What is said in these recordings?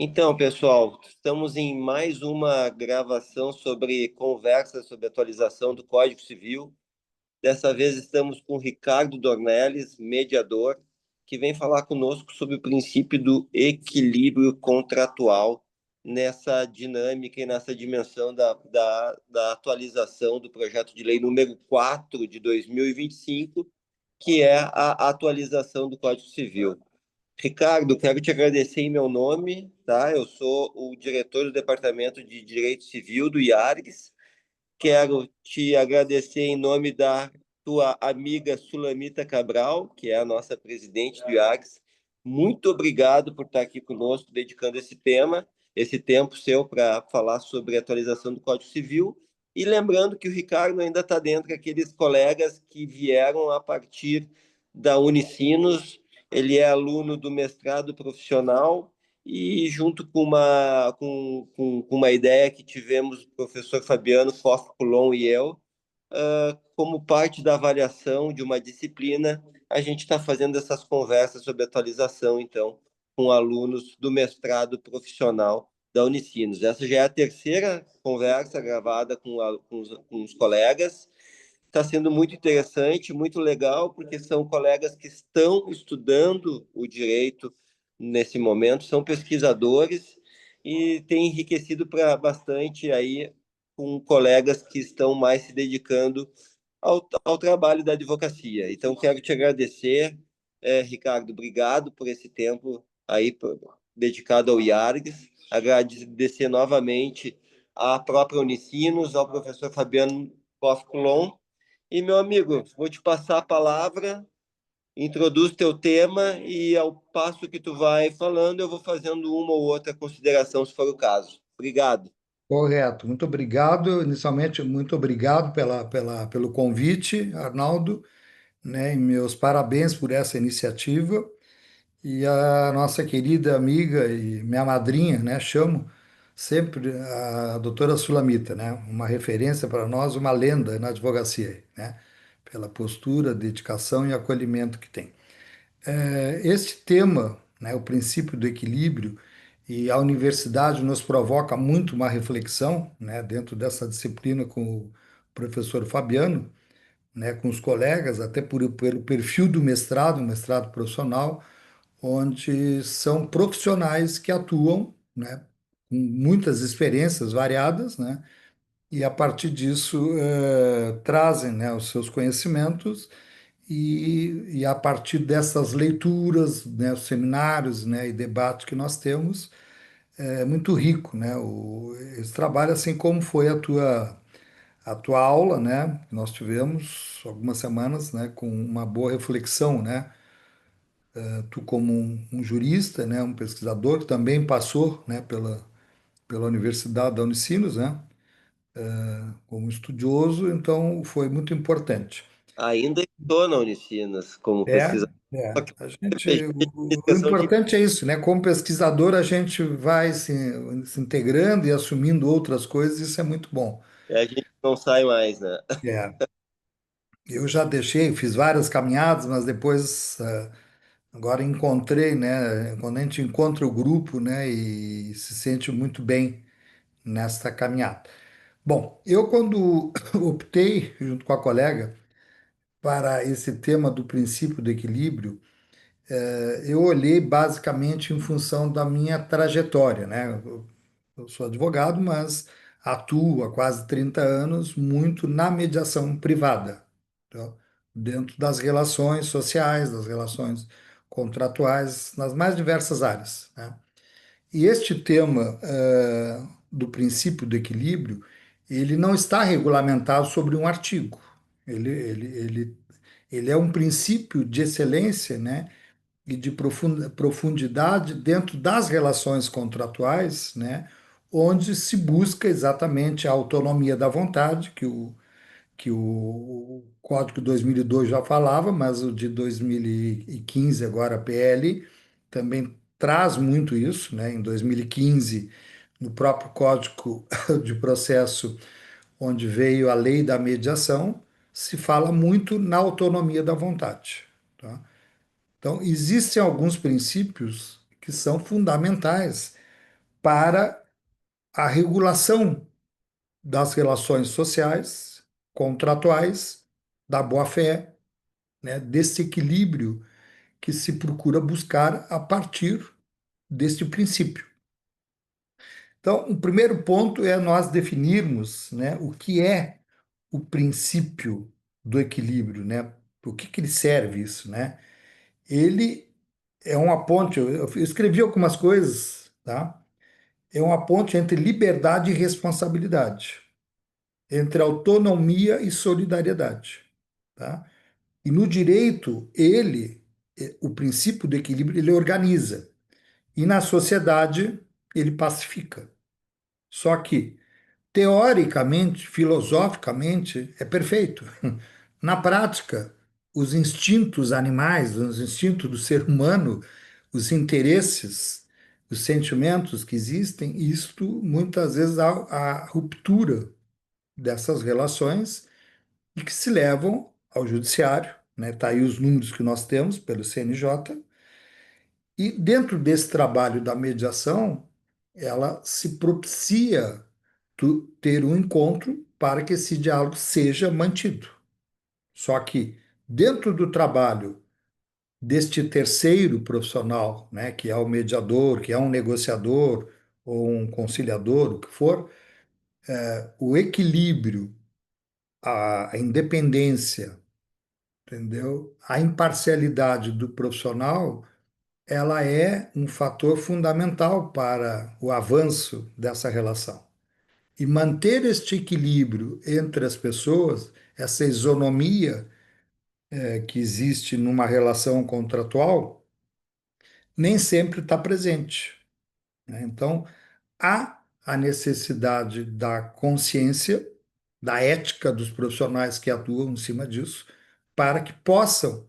Então, pessoal, estamos em mais uma gravação sobre conversa sobre atualização do Código Civil. Dessa vez estamos com o Ricardo Dornelles, mediador, que vem falar conosco sobre o princípio do equilíbrio contratual nessa dinâmica e nessa dimensão da atualização do projeto de lei número 4 de 2025, que é a atualização do Código Civil. Ricardo, quero te agradecer em meu nome, tá? Eu sou o diretor do Departamento de Direito Civil do IARGS. Quero te agradecer em nome da tua amiga Sulamita Cabral, que é a nossa presidente do IARGS. Muito obrigado por estar aqui conosco, dedicando esse tempo seu para falar sobre a atualização do Código Civil. E lembrando que o Ricardo ainda está dentro daqueles colegas que vieram a partir da Unicinos. Ele é aluno do mestrado profissional e junto com uma ideia que tivemos o professor Fabiano Foff-Coulon e eu, como parte da avaliação de uma disciplina, a gente está fazendo essas conversas sobre atualização, então, com alunos do mestrado profissional da Unicinos. Essa já é a terceira conversa gravada com os colegas. Está sendo muito interessante, muito legal, porque são colegas que estão estudando o direito nesse momento, são pesquisadores e tem enriquecido para bastante aí com colegas que estão mais se dedicando ao trabalho da advocacia. Então, quero te agradecer, Ricardo, obrigado por esse tempo aí dedicado ao IARGS, agradecer novamente à própria Unicinos, ao professor Fabiano Koff-Coulon, e, meu amigo, vou te passar a palavra, introduz teu tema e ao passo que tu vai falando, eu vou fazendo uma ou outra consideração, se for o caso. Obrigado. Correto, muito obrigado. Inicialmente, muito obrigado pelo convite, Arnaldo, né? E meus parabéns por essa iniciativa. E a nossa querida amiga e minha madrinha, né? Chamo sempre a doutora Sulamita, né? Uma referência para nós, uma lenda na advocacia, né? Pela postura, dedicação e acolhimento que tem. Este tema, né, o princípio do equilíbrio, e a universidade nos provoca muito uma reflexão, né, dentro dessa disciplina com o professor Fabiano, né, com os colegas, até pelo perfil do mestrado, um mestrado profissional, onde são profissionais que atuam, né, com muitas experiências variadas, né, e a partir disso trazem, né, os seus conhecimentos e a partir dessas leituras, né, os seminários, né, e debates que nós temos, é muito rico, né, esse trabalho, assim como foi a tua aula, né, que nós tivemos algumas semanas, né, com uma boa reflexão, né, tu como um jurista, né, um pesquisador que também passou, né, pela Universidade da Unicinos, né, como estudioso, então foi muito importante. Ainda estou na Unicinos como É, pesquisador, só é. que A gente, PG de o administração de importante é isso, né? Como pesquisador, a gente vai se integrando e assumindo outras coisas, isso é muito bom. a gente não sai mais, né? É. Eu já deixei, fiz várias caminhadas, mas depois, agora encontrei, né? Quando a gente encontra o grupo, né? E se sente muito bem nesta caminhada. Bom, eu quando optei, junto com a colega, para esse tema do princípio do equilíbrio, eu olhei basicamente em função da minha trajetória, né? Eu sou advogado, mas atuo há quase 30 anos muito na mediação privada, tá? Dentro das relações sociais, das relações contratuais, nas mais diversas áreas, né? E este tema, do princípio do equilíbrio, ele não está regulamentado sobre um artigo. Ele é um princípio de excelência, né? E de profundidade dentro das relações contratuais, né, onde se busca exatamente a autonomia da vontade, que o Código 2002 já falava, mas o de 2015, agora a PL, também traz muito isso, né? Em 2015, no próprio Código de Processo, onde veio a lei da mediação, se fala muito na autonomia da vontade, tá? Então, existem alguns princípios que são fundamentais para a regulação das relações sociais, contratuais, da boa-fé, né, desse equilíbrio que se procura buscar a partir deste princípio. Então, o primeiro ponto é nós definirmos, né, o que é o princípio do equilíbrio, né? Por que ele serve isso, né? Ele é uma ponte, eu escrevi algumas coisas, tá? É uma ponte entre liberdade e responsabilidade, entre autonomia e solidariedade, tá? E no direito, o princípio do equilíbrio, ele organiza. E na sociedade, ele pacifica. Só que, teoricamente, filosoficamente, é perfeito. Na prática, os instintos animais, os instintos do ser humano, os interesses, os sentimentos que existem, isto muitas vezes há a ruptura dessas relações e que se levam ao judiciário, né? Tá aí os números que nós temos pelo CNJ, e dentro desse trabalho da mediação, ela se propicia ter um encontro para que esse diálogo seja mantido. Só que dentro do trabalho deste terceiro profissional, né, que é o mediador, que é um negociador ou um conciliador, o que for, o equilíbrio, a independência, entendeu? A imparcialidade do profissional, ela é um fator fundamental para o avanço dessa relação. E manter este equilíbrio entre as pessoas, essa isonomia que existe numa relação contratual, nem sempre está presente, né? Então, há a necessidade da consciência, da ética dos profissionais que atuam em cima disso, para que possam,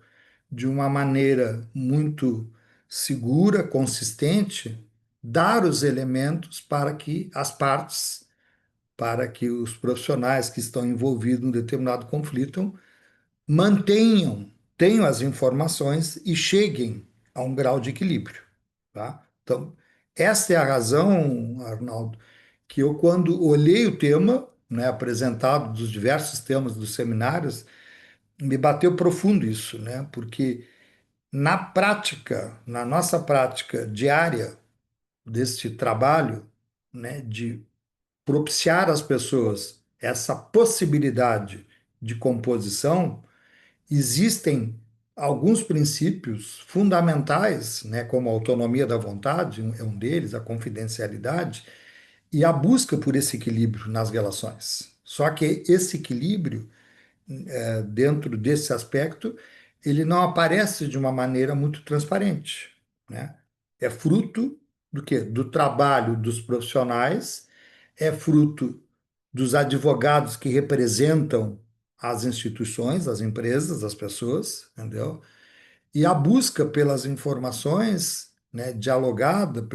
de uma maneira muito segura, consistente, dar os elementos para que as partes, para que os profissionais que estão envolvidos em um determinado conflito tenham as informações e cheguem a um grau de equilíbrio, tá? Então, essa é a razão, Arnaldo, que eu, quando olhei o tema, né, apresentado dos diversos temas dos seminários, me bateu profundo isso, né? Porque na prática, na nossa prática diária deste trabalho, né, de propiciar às pessoas essa possibilidade de composição, existem alguns princípios fundamentais, né, como a autonomia da vontade, é um deles, a confidencialidade, e a busca por esse equilíbrio nas relações. Só que esse equilíbrio, dentro desse aspecto, ele não aparece de uma maneira muito transparente, né? É fruto do quê? Do trabalho dos profissionais, é fruto dos advogados que representam as instituições, as empresas, as pessoas, entendeu? E a busca pelas informações, né, dialogada,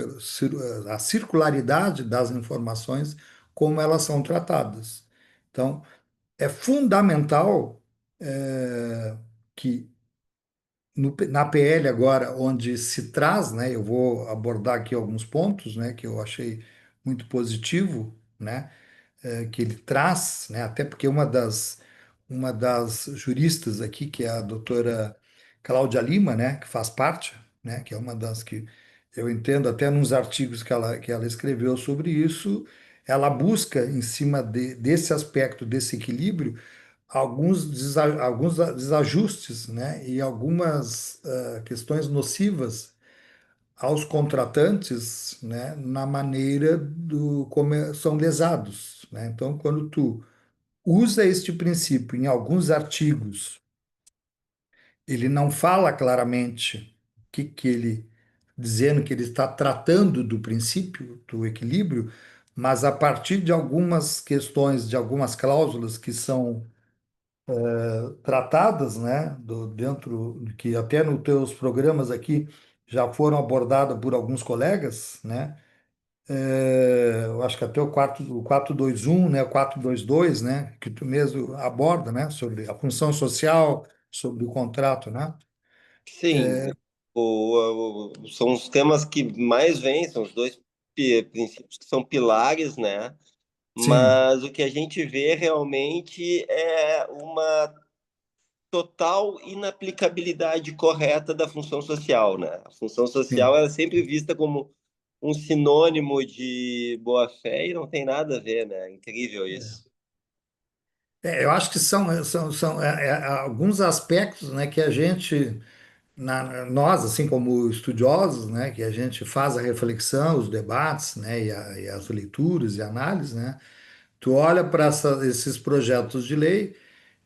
a circularidade das informações, como elas são tratadas. Então, é fundamental que na PL agora, onde se traz, né, eu vou abordar aqui alguns pontos, né, que eu achei muito positivo, né, que ele traz, né, até porque uma das juristas aqui, que é a doutora Cláudia Lima, né, que faz parte, né, que é uma das que eu entendo até nos artigos que ela escreveu sobre isso, ela busca, em cima desse aspecto, desse equilíbrio, alguns desajustes, né, e algumas questões nocivas aos contratantes, né, na maneira do como são lesados, né? Então, quando tu usa este princípio em alguns artigos, ele não fala claramente que ele dizendo que ele está tratando do princípio do equilíbrio, mas a partir de algumas questões, de algumas cláusulas que são tratadas, né, dentro que até nos teus programas aqui já foram abordadas por alguns colegas, né? Eu acho que até o 421, né, o 422, né, que tu mesmo aborda, né, sobre a função social, sobre o contrato, né? Sim, são os temas que mais vêm, são os dois princípios que são pilares, né? Sim, Mas o que a gente vê realmente é uma total inaplicabilidade correta da função social, né? A função social sim. ela é sempre vista como um sinônimo de boa-fé e não tem nada a ver, né? Incrível isso. Eu acho que são alguns aspectos, né, que a gente, nós, assim como estudiosos, né, que a gente faz a reflexão, os debates, né, e as leituras e análises, né, tu olha para esses projetos de lei,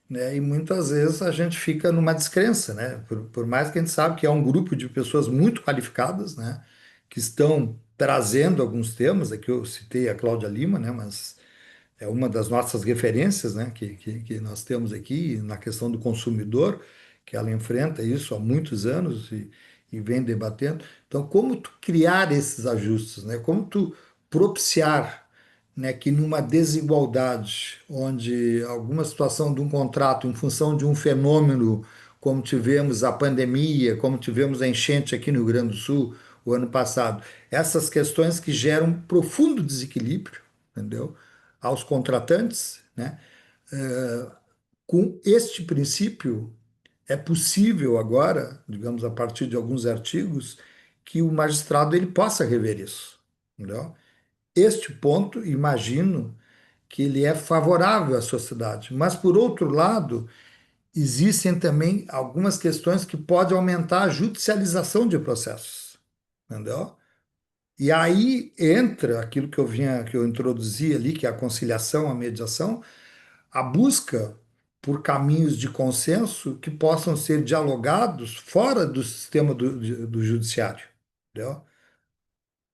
né, e muitas vezes a gente fica numa descrença, né, por mais que a gente sabe que é um grupo de pessoas muito qualificadas, né, que estão trazendo alguns temas, aqui eu citei a Cláudia Lima, né, mas é uma das nossas referências, né, que nós temos aqui na questão do consumidor, que ela enfrenta isso há muitos anos e vem debatendo. Então, como tu criar esses ajustes, né? Como tu propiciar, né, que numa desigualdade, onde alguma situação de um contrato, em função de um fenômeno, como tivemos a pandemia, como tivemos a enchente aqui no Rio Grande do Sul o ano passado, essas questões que geram profundo desequilíbrio, entendeu? Aos contratantes, né? Com este princípio, é possível agora, digamos, a partir de alguns artigos, que o magistrado ele possa rever isso, entendeu? Este ponto, imagino que ele é favorável à sociedade, mas por outro lado, existem também algumas questões que podem aumentar a judicialização de processos, entendeu? E aí entra aquilo que eu introduzi ali, que é a conciliação, a mediação, a busca por caminhos de consenso que possam ser dialogados fora do sistema do judiciário, entendeu?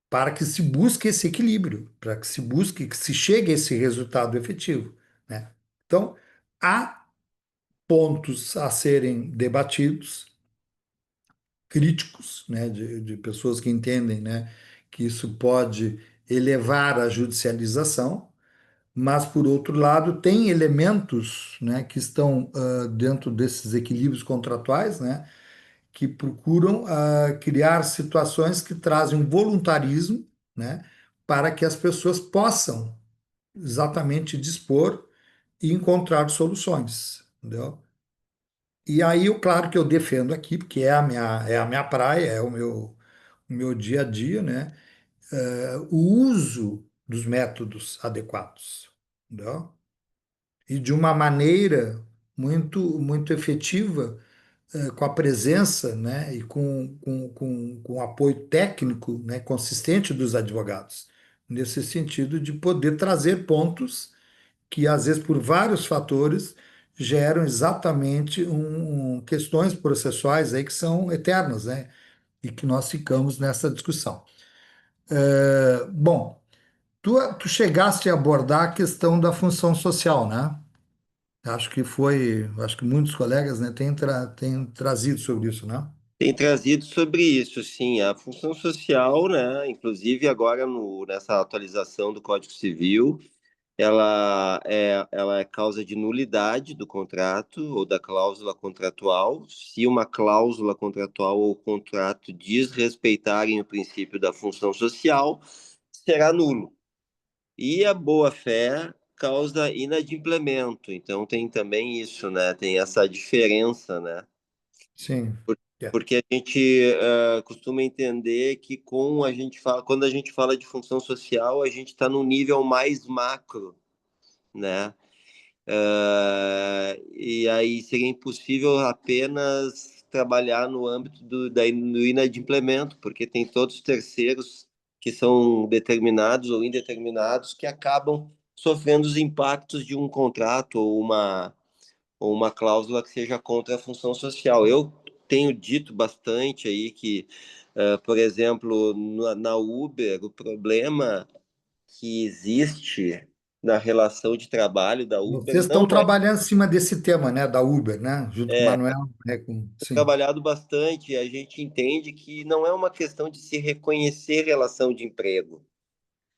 Para que se busque esse equilíbrio, para que se busque, que se chegue a esse resultado efetivo, né? Então, há pontos a serem debatidos, críticos, né, de pessoas que entendem, né, que isso pode elevar a judicialização, mas, por outro lado, tem elementos, né, que estão dentro desses equilíbrios contratuais, né, que procuram criar situações que trazem um voluntarismo, né, para que as pessoas possam exatamente dispor e encontrar soluções, entendeu? E aí, claro que eu defendo aqui, porque é a minha praia, é o meu dia a dia, né, o uso dos métodos adequados, entendeu? E de uma maneira muito efetiva, com a presença, né, e com o apoio técnico, né, consistente dos advogados, nesse sentido de poder trazer pontos que, às vezes, por vários fatores, geram exatamente questões processuais aí que são eternas, né, e que nós ficamos nessa discussão. Bom, tu chegaste a abordar a questão da função social, né? Acho que muitos colegas, né, têm trazido sobre isso, né? Tem trazido sobre isso, sim, a função social, né? Inclusive agora nessa atualização do Código Civil, ela é causa de nulidade do contrato ou da cláusula contratual, se uma cláusula contratual ou contrato desrespeitarem o princípio da função social, será nulo. E a boa-fé causa inadimplemento. Então tem também isso, né? Tem essa diferença, né? Sim. É. Porque a gente costuma entender que quando a gente fala de função social, a gente está num nível mais macro, né? E aí seria impossível apenas trabalhar no âmbito do inadimplemento, porque tem todos os terceiros que são determinados ou indeterminados que acabam sofrendo os impactos de um contrato ou uma cláusula que seja contra a função social. Eu tenho dito bastante aí que, por exemplo, na Uber, o problema que existe na relação de trabalho da Uber Vocês não estão trabalhando em cima desse tema, né, da Uber, né? Junto com o é Manuel, né? Sim, trabalhado bastante. E a gente entende que não é uma questão de se reconhecer relação de emprego,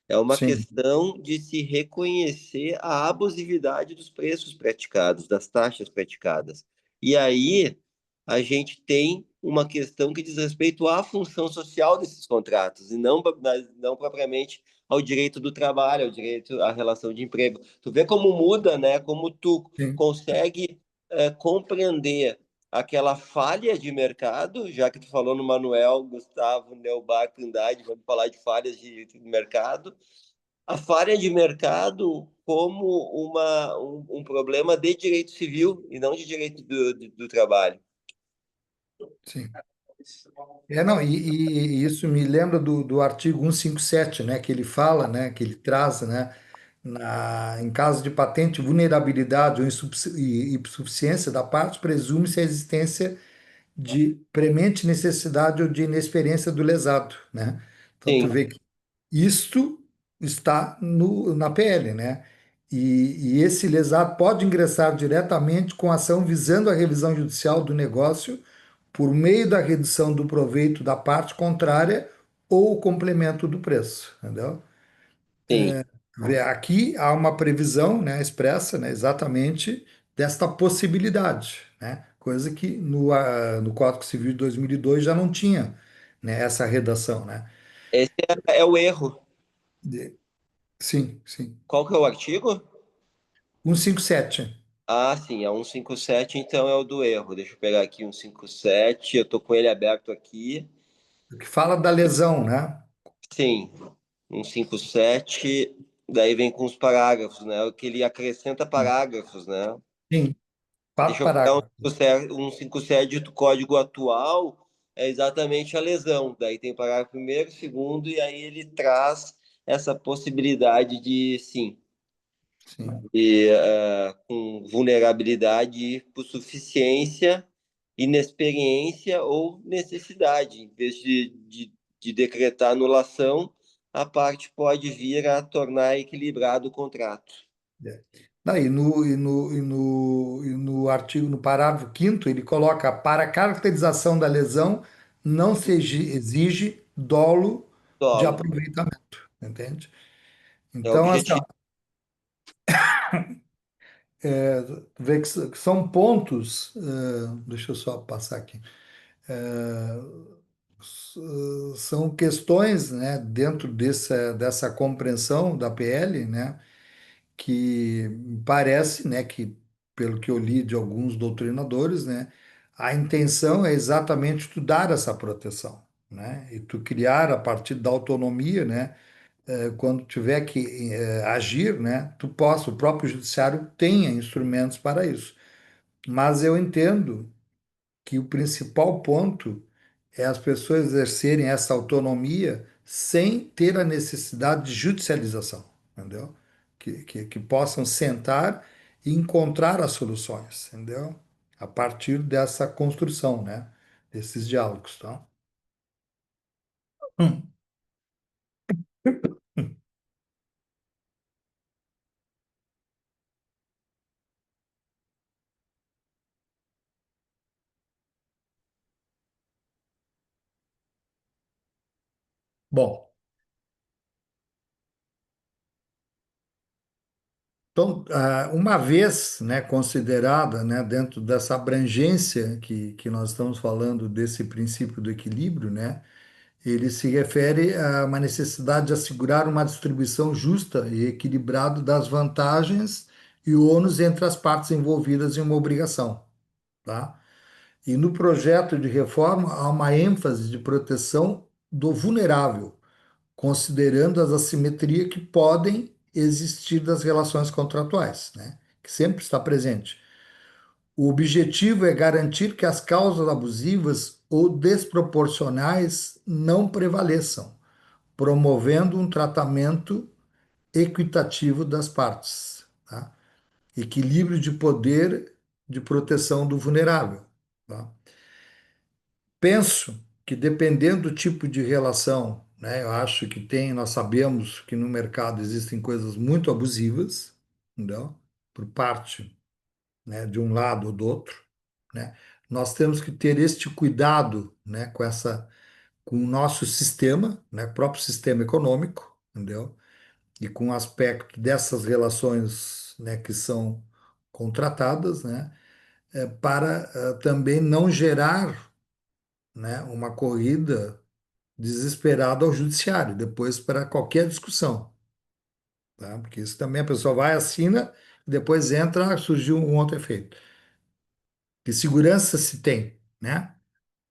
é uma sim, questão de se reconhecer a abusividade dos preços praticados, das taxas praticadas. E aí a gente tem uma questão que diz respeito à função social desses contratos e não propriamente ao direito do trabalho, ao direito à relação de emprego. Tu vê como muda, né? Como tu sim, consegue compreender aquela falha de mercado, já que tu falou no Manuel, Gustavo, Neubar, Trindade, vamos falar de falhas de mercado, a falha de mercado como um problema de direito civil e não de direito do trabalho. sim. Não, e isso me lembra do artigo 157, né, que ele fala, né, que ele traz, né, em caso de patente vulnerabilidade ou insuficiência da parte, presume-se a existência de premente necessidade ou de inexperiência do lesado, né? Então, tu Sim, vê que isto está na PL, né? E esse lesado pode ingressar diretamente com ação visando a revisão judicial do negócio por meio da redução do proveito da parte contrária ou o complemento do preço, entendeu? sim. Aqui há uma previsão, né, expressa, né, exatamente desta possibilidade, né? Coisa que no Código Civil de 2002 já não tinha, né, essa redação, né? Esse é o erro. Sim, sim. Qual que é o artigo? 157, Ah, sim, é 157, então é o do erro. Deixa eu pegar aqui 157, eu tô com ele aberto aqui. que fala da lesão, né? Sim, 157, daí vem com os parágrafos, né? Que ele acrescenta Sim, parágrafos, né? sim, quatro Deixa eu pegar parágrafos. 157 do código atual, é exatamente a lesão. Daí tem o parágrafo primeiro, segundo, e aí ele traz essa possibilidade de, sim, Sim. com vulnerabilidade por suficiência, inexperiência ou necessidade. Em vez de decretar anulação, a parte pode vir a tornar equilibrado o contrato. É. Daí, no artigo, no parágrafo quinto ele coloca: para a caracterização da lesão, não se exige dolo de Solo. aproveitamento, entende? É Então, assim, ó, objetivo. vê que são pontos, deixa eu só passar aqui. São questões, né, dentro dessa compreensão da PL, né, que me parece, né, que pelo que eu li de alguns doutrinadores, né, a intenção é exatamente tu dar essa proteção, né, e tu criar a partir da autonomia, né, quando tiver que agir, né, o próprio judiciário tenha instrumentos para isso. Mas eu entendo que o principal ponto é as pessoas exercerem essa autonomia sem ter a necessidade de judicialização, entendeu? Que possam sentar e encontrar as soluções, entendeu? A partir dessa construção, né? Desses diálogos, tá? Hum. Bom, então, uma vez, né, considerada, né, dentro dessa abrangência que nós estamos falando desse princípio do equilíbrio, né, ele se refere a uma necessidade de assegurar uma distribuição justa e equilibrada das vantagens e ônus entre as partes envolvidas em uma obrigação, tá? E no projeto de reforma há uma ênfase de proteção do vulnerável, considerando as assimetrias que podem existir das relações contratuais, né? Que sempre está presente. O objetivo é garantir que as causas abusivas ou desproporcionais não prevaleçam, promovendo um tratamento equitativo das partes, tá? Equilíbrio de poder de proteção do vulnerável, tá? Penso que dependendo do tipo de relação, né, eu acho que nós sabemos que no mercado existem coisas muito abusivas, entendeu? Por parte, né, de um lado ou do outro, né? Nós temos que ter este cuidado, né, com o nosso sistema, né, próprio sistema econômico, entendeu? E com o aspecto dessas relações, né, que são contratadas, né, para também não gerar né, uma corrida desesperada ao judiciário, depois para qualquer discussão, tá? Porque isso também a pessoa vai, assina, depois entra, surgiu um outro efeito. Que segurança se tem, né?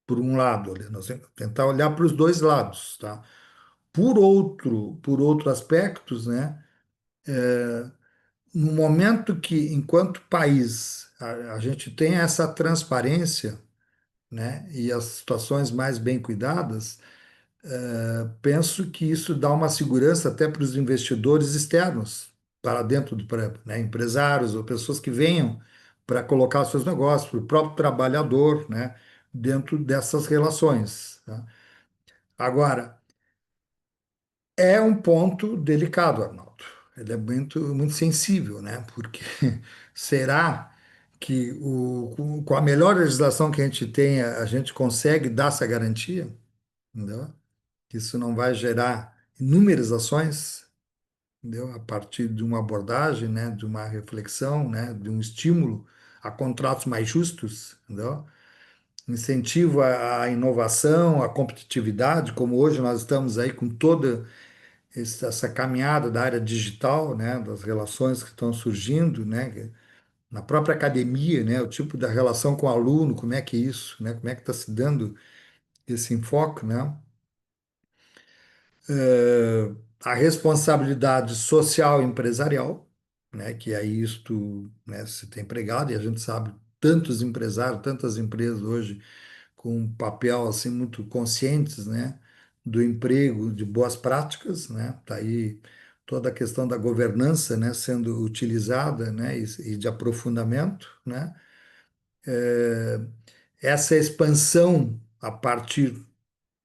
Por um lado, ali, nós temos que tentar olhar para os dois lados, tá? Por outro aspectos, né? No momento que, enquanto país, a gente tem essa transparência, né? E as situações mais bem cuidadas, penso que isso dá uma segurança até para os investidores externos, para dentro do prédio, né? Empresários ou pessoas que venham para colocar seus negócios, para o próprio trabalhador, né? Dentro dessas relações, tá? Agora, é um ponto delicado, Arnaldo. Ele é muito, muito sensível, né? Porque será que com a melhor legislação que a gente tem, a gente consegue dar essa garantia? Entendeu? Que isso não vai gerar inúmeras ações, entendeu? A partir de uma abordagem, né? De uma reflexão, né? De um estímulo a contratos mais justos, entendeu? Incentivo à inovação, à competitividade, como hoje nós estamos aí com toda essa caminhada da área digital, né, das relações que estão surgindo, né, na própria academia, né, o tipo da relação com o aluno, como é que é isso, né, como é que está se dando esse enfoque, né, Eh, a responsabilidade social e empresarial, né, que aí isto, né, se tem empregado e a gente sabe tantos empresários, tantas empresas hoje com um papel assim muito conscientes, né, do emprego, de boas práticas, né? Tá aí toda a questão da governança, né, sendo utilizada, né, e de aprofundamento, né? Essa expansão a partir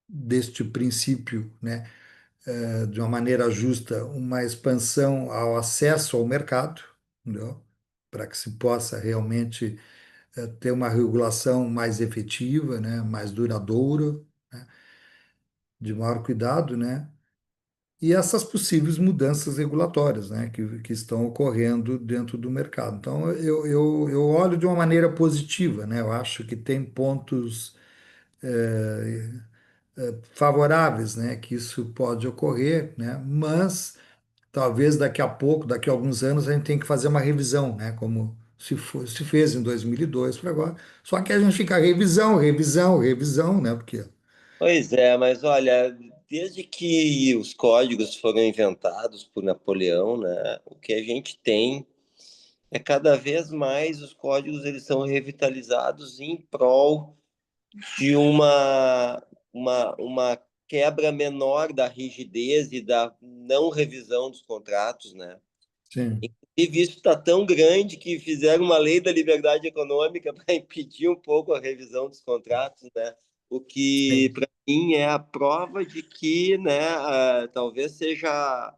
deste princípio, né, de uma maneira justa, uma expansão ao acesso ao mercado, entendeu? Para que se possa realmente ter uma regulação mais efetiva, né, mais duradoura, né, de maior cuidado, né? E essas possíveis mudanças regulatórias, né, que estão ocorrendo dentro do mercado. Então, eu olho de uma maneira positiva, né? Eu acho que tem pontos favoráveis, né, que isso pode ocorrer, né? Mas talvez daqui a pouco, daqui a alguns anos, a gente tem que fazer uma revisão, né? Como se fez em 2002 para agora. Só que a gente fica revisão, revisão, revisão, né? Porque Pois é, mas olha, desde que os códigos foram inventados por Napoleão, né, o que a gente tem é cada vez mais os códigos eles são revitalizados em prol de uma quebra menor da rigidez e da não revisão dos contratos, né? sim, Inclusive, isso está tão grande que fizeram uma lei da liberdade econômica para impedir um pouco a revisão dos contratos, né? O que, sim, para mim, é a prova de que, né, talvez seja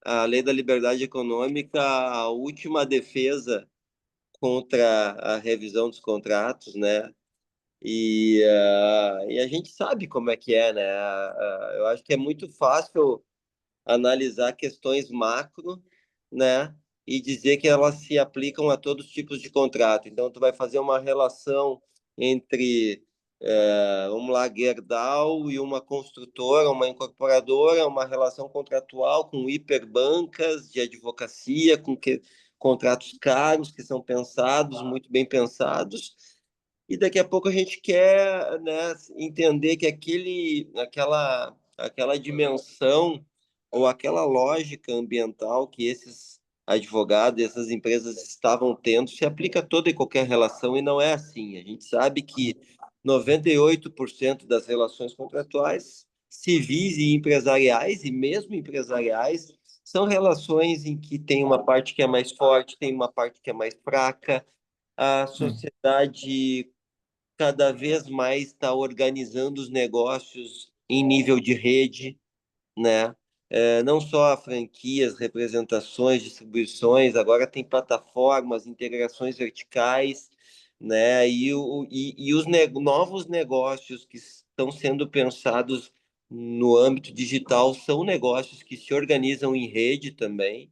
a lei da liberdade econômica a última defesa contra a revisão dos contratos, né? E a gente sabe como é que é, né? Eu acho que é muito fácil analisar questões macro, né? E dizer que elas se aplicam a todos os tipos de contrato. Então, tu vai fazer uma relação entre, vamos lá, Gerdau e uma construtora, uma incorporadora, uma relação contratual com hiperbancas de advocacia, contratos caros que são pensados, muito bem pensados, e daqui a pouco a gente quer, né, entender que aquela dimensão ou aquela lógica ambiental que esses advogados, essas empresas estavam tendo, se aplica a toda e qualquer relação e não é assim. A gente sabe que 98% das relações contratuais, civis e empresariais, e mesmo empresariais, são relações em que tem uma parte que é mais forte, tem uma parte que é mais fraca. A sim, sociedade cada vez mais está organizando os negócios em nível de rede, né? Não só franquias, representações, distribuições, agora tem plataformas, integrações verticais, né? E os novos negócios que estão sendo pensados no âmbito digital são negócios que se organizam em rede também.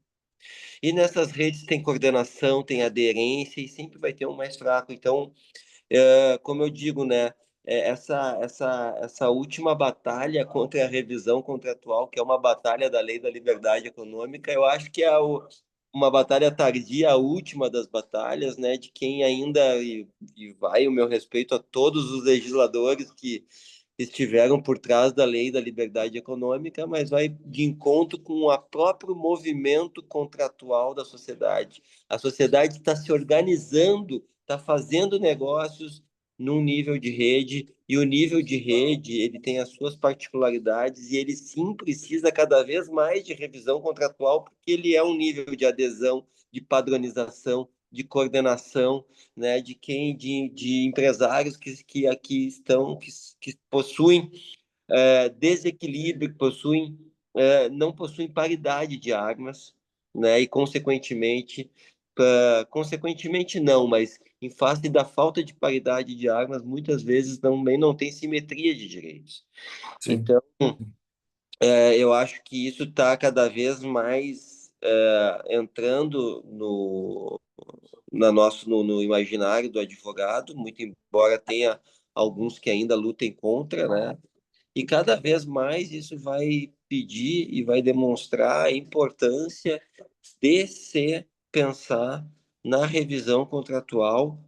E nessas redes tem coordenação, tem aderência e sempre vai ter um mais fraco. Então, como eu digo, né? essa última batalha contra a revisão contratual, que é uma batalha da lei da liberdade econômica, eu acho que é uma batalha tardia, a última das batalhas, né, de quem ainda, e vai o meu respeito a todos os legisladores que estiveram por trás da lei da liberdade econômica, mas vai de encontro com o próprio movimento contratual da sociedade. A sociedade está se organizando, está fazendo negócios num nível de rede, e o nível de rede ele tem as suas particularidades e ele sim precisa cada vez mais de revisão contratual, porque ele é um nível de adesão, de padronização, de coordenação, né, de empresários que aqui estão, que possuem desequilíbrio, possuem não possuem paridade de armas, né, e consequentemente não, mas em face da falta de paridade de armas, muitas vezes também não tem simetria de direitos. Sim. Então, eu acho que isso está cada vez mais entrando no imaginário do advogado, muito embora tenha alguns que ainda lutem contra, né? E cada vez mais isso vai pedir e vai demonstrar a importância de se pensar na revisão contratual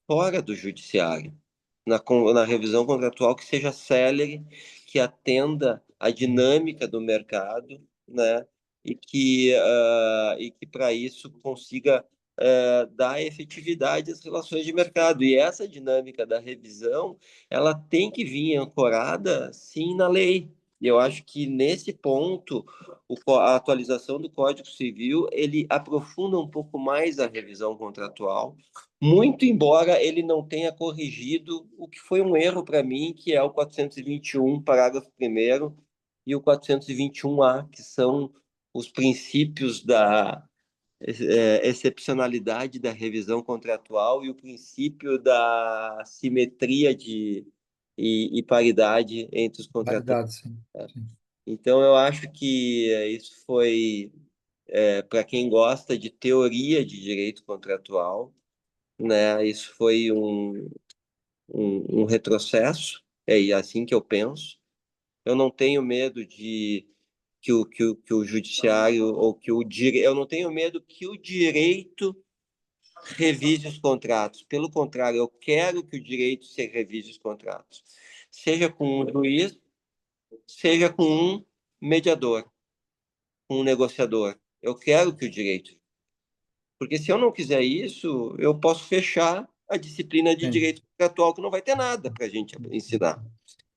fora do judiciário, na revisão contratual que seja célere, que atenda à dinâmica do mercado, né? E que para isso consiga dar efetividade às relações de mercado. E essa dinâmica da revisão, ela tem que vir ancorada, sim, na lei. Eu acho que nesse ponto, a atualização do Código Civil, ele aprofunda um pouco mais a revisão contratual, muito embora ele não tenha corrigido o que foi um erro para mim, que é o 421, parágrafo primeiro, e o 421A, que são os princípios da excepcionalidade da revisão contratual e o princípio da simetria e paridade entre os contratantes. Validado, sim. Sim. Então, eu acho que isso foi, para quem gosta de teoria de direito contratual, né, isso foi um retrocesso, é assim que eu penso. Eu não tenho medo de que o judiciário ou que o direito, eu não tenho medo que o direito revise os contratos. Pelo contrário, eu quero que o direito se revise os contratos, seja com um juiz, seja com um mediador, com um negociador. Eu quero que o direito, porque se eu não quiser isso, eu posso fechar a disciplina de Sim. direito contratual que não vai ter nada para a gente ensinar.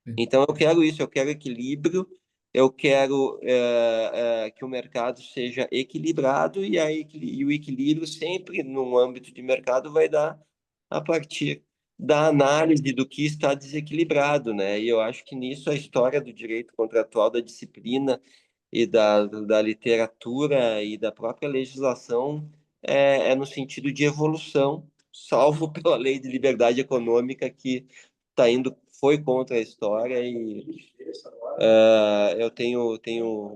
Sim. Então, eu quero isso, eu quero equilíbrio, eu quero que o mercado seja equilibrado e o equilíbrio sempre no âmbito de mercado vai dar a partir da análise do que está desequilibrado, né? E eu acho que nisso a história do direito contratual, da disciplina e da literatura e da própria legislação é no sentido de evolução, salvo pela lei de liberdade econômica que foi contra a história e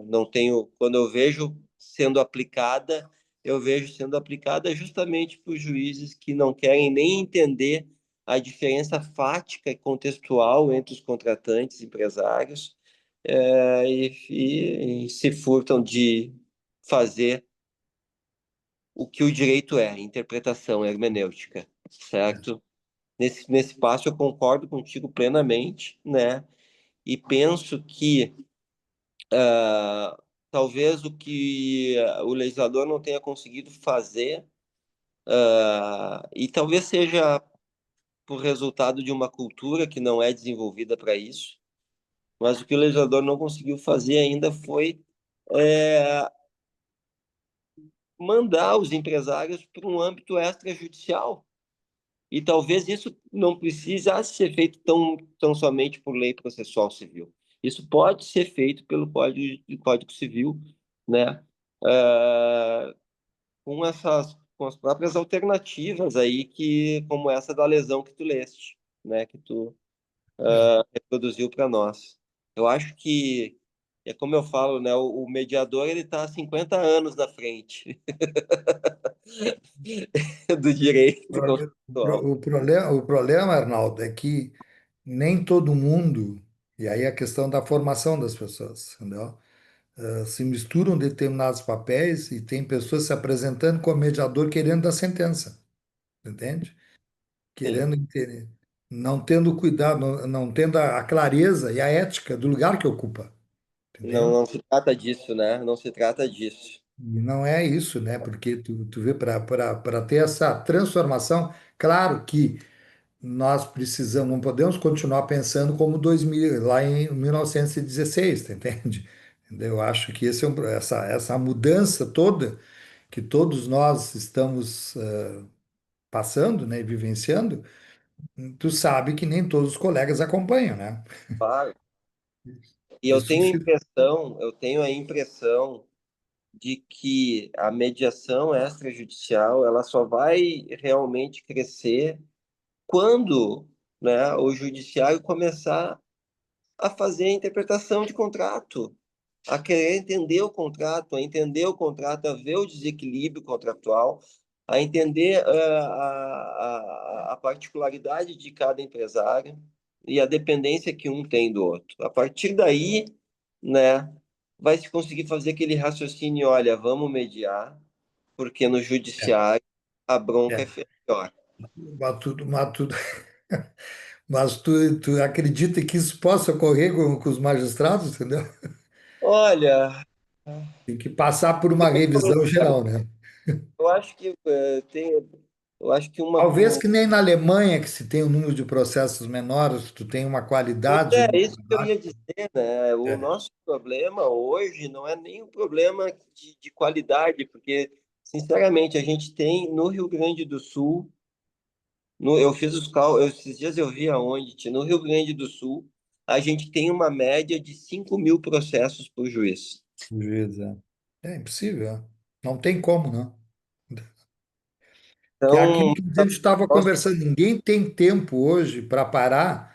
não tenho, quando eu vejo sendo aplicada, eu vejo sendo aplicada justamente por juízes que não querem nem entender a diferença fática e contextual entre os contratantes e empresários, e se furtam de fazer o que o direito é, interpretação, hermenêutica, certo? Nesse passo eu concordo contigo plenamente, né? E penso que talvez o que o legislador não tenha conseguido fazer, e talvez seja por resultado de uma cultura que não é desenvolvida para isso, mas o que o legislador não conseguiu fazer ainda foi é, mandar os empresários para um âmbito extrajudicial. E talvez isso não precisasse ser feito tão somente por lei processual civil. Isso pode ser feito pelo Código Civil, né? Ah, com as próprias alternativas aí como essa da lesão que tu leste, né? Que tu É. reproduziu para nós. Eu acho que é como eu falo, né? O mediador ele está há 50 anos na frente do direito contratual. O problema, Arnaldo, é que nem todo mundo, e aí a questão da formação das pessoas, entendeu? Se misturam determinados papéis e tem pessoas se apresentando como mediador querendo dar sentença, entende? Sim. Querendo entender, não tendo cuidado, não tendo a clareza e a ética do lugar que ocupa, Não, entende? não se trata disso, né? Não se trata disso. E não é isso, né? Porque tu vê, para ter essa transformação, claro que nós precisamos, não podemos continuar pensando como 2000, lá em 1916, tá, entende? Eu acho que essa mudança toda que todos nós estamos passando, né, e vivenciando, tu sabe que nem todos os colegas acompanham, né? Claro. E Isso se... eu tenho a impressão de que a mediação extrajudicial ela só vai realmente crescer quando, né, o judiciário começar a fazer a interpretação de contrato, a querer entender o contrato, a entender o contrato, a ver o desequilíbrio contratual, a entender a particularidade de cada empresário e a dependência que um tem do outro. A partir daí, né, vai se conseguir fazer aquele raciocínio, olha, vamos mediar, porque no É, judiciário a bronca é é. pior. Mas tu acredita que isso possa ocorrer com os magistrados, entendeu? Olha, Tem que passar por uma revisão geral, né? eu acho que eu acho que Talvez que nem na Alemanha, que se tem um número de processos menores, tu tem uma pois qualidade, é, uma isso que eu qualidade. ia dizer, né? O É, nosso problema hoje não é nem um problema de qualidade, porque, sinceramente, a gente tem no Rio Grande do Sul, eu fiz os cálculos, esses dias eu vi aonde, no Rio Grande do Sul, a gente tem uma média de 5.000 processos por juiz. o juiz, é. É impossível, é. Não tem como, não. Que é aquilo Então, que a gente estava nós, conversando, ninguém tem tempo hoje para parar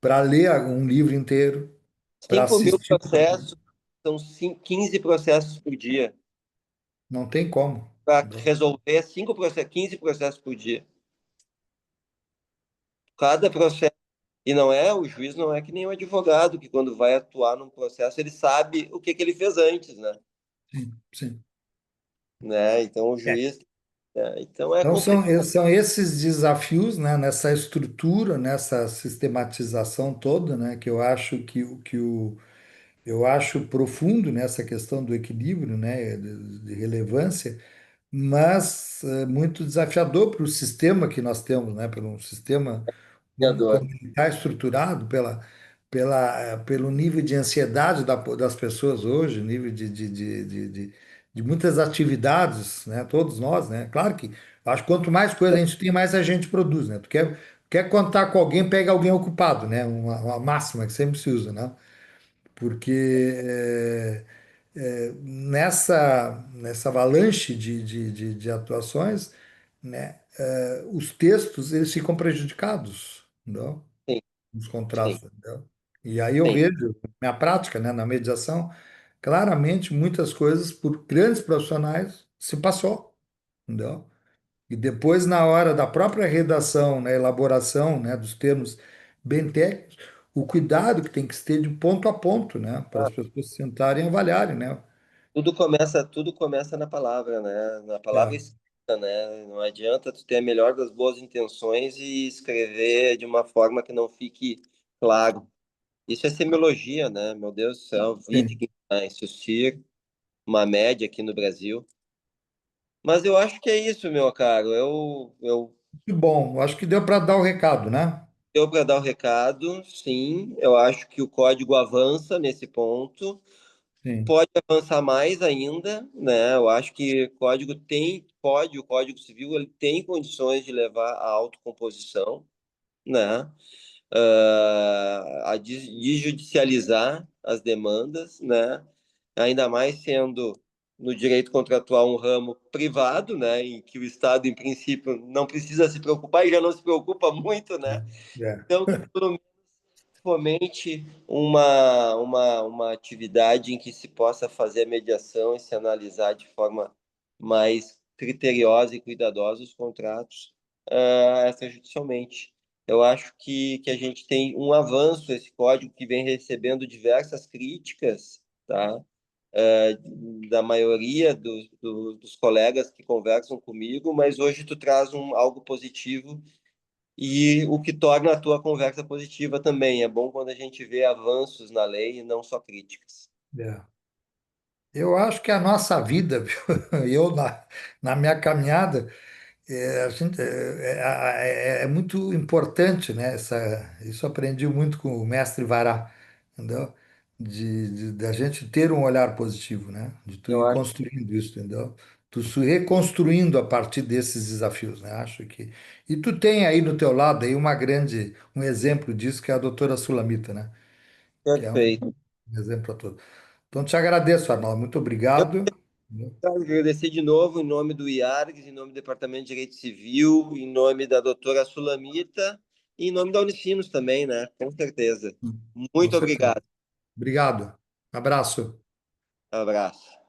para ler um livro inteiro, para 5.000 assistir. processos, são 15 processos por dia. Não tem como. Para resolver 5 processos, 15 processos por dia. Cada processo. E não é, o juiz não é que nem o advogado, que quando vai atuar num processo, ele sabe o que que ele fez antes, né? Sim, sim. Então o É. juiz, então é Então, complicado. são esses desafios, né, nessa estrutura, nessa sistematização toda, né, que eu acho eu acho profundo nessa questão do equilíbrio, né, de relevância, mas muito desafiador para o sistema que nós temos, né, para um sistema como está estruturado pelo nível de ansiedade das pessoas hoje, nível de muitas atividades, né? Todos nós, né? Claro que acho que quanto mais coisa a gente tem, mais a gente produz, né? Tu quer contar com alguém, pega alguém ocupado, né? Uma máxima que sempre se usa, né? Porque nessa avalanche de atuações, né? Os textos eles ficam prejudicados, não? Sim, Nos sim, contratos, entendeu? E aí eu sim. vejo, minha prática, né, na mediação, claramente muitas coisas por grandes profissionais se passou, entendeu? E depois, na hora da própria redação, na elaboração, né, dos termos bem técnicos, o cuidado que tem que se ter de ponto a ponto, né, para as Ah, pessoas se sentarem e avaliarem, né? tudo começa na palavra, né? Na palavra É, escrita, né? Não adianta tu ter a melhor das boas intenções e escrever de uma forma que não fique claro. Isso é semiologia, né? Meu Deus do céu, sim. Wittgenstein, Saussure, uma média aqui no Brasil. Mas eu acho que é isso, meu caro. Eu Que bom, acho que deu para dar o recado, né? deu para dar o recado, sim. Eu acho que o código avança nesse ponto. Sim, Pode avançar mais ainda, né? Eu acho que o Código Civil, ele tem condições de levar à autocomposição, né? De judicializar as demandas, né? Ainda mais sendo no direito contratual um ramo privado, né? Em que o Estado, em princípio, não precisa se preocupar e já não se preocupa muito, né? é, Então, que pelo fomente uma atividade em que se possa fazer a mediação e se analisar de forma mais criteriosa e cuidadosa os contratos extrajudicialmente. eu acho que a gente tem um avanço, esse código que vem recebendo diversas críticas, tá? É, da maioria dos colegas que conversam comigo, mas hoje tu traz algo positivo e o que torna a tua conversa positiva também. É bom quando a gente vê avanços na lei e não só críticas. É. Eu acho que a nossa vida, viu? Eu na minha caminhada, a gente, é muito importante, né? Isso eu aprendi muito com o mestre Vará, entendeu? Da gente ter um olhar positivo, né? De tu Eu ir acho construindo isso, entendeu? Tu se reconstruindo a partir desses desafios, né? Acho que. E tu tem aí no teu lado aí um exemplo disso, que é a doutora Sulamita, né? Que é perfeito. um exemplo a todo. Então, te agradeço, Arnaldo. Muito Eu obrigado. quero agradecer de novo em nome do IARGS, em nome do Departamento de Direito Civil, em nome da doutora Sulamita e em nome da Unicinos também, né? Com certeza. Com Muito certeza. obrigado. Obrigado. Abraço. Abraço.